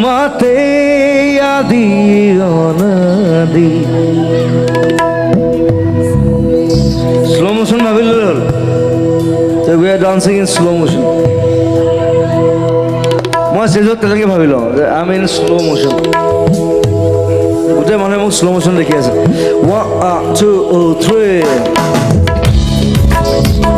মাতে আদি অনাদি slow motion ভাবিলে হ'ল so we are dancing in slow motion মই ষ্টেজত তেনেকৈ ভাবি লওঁ যে আই মিন শ্ল' মোশ্যন গোটেই মানুহে মোক শ্ল' মোশ্যন দেখি আছে 1 2 3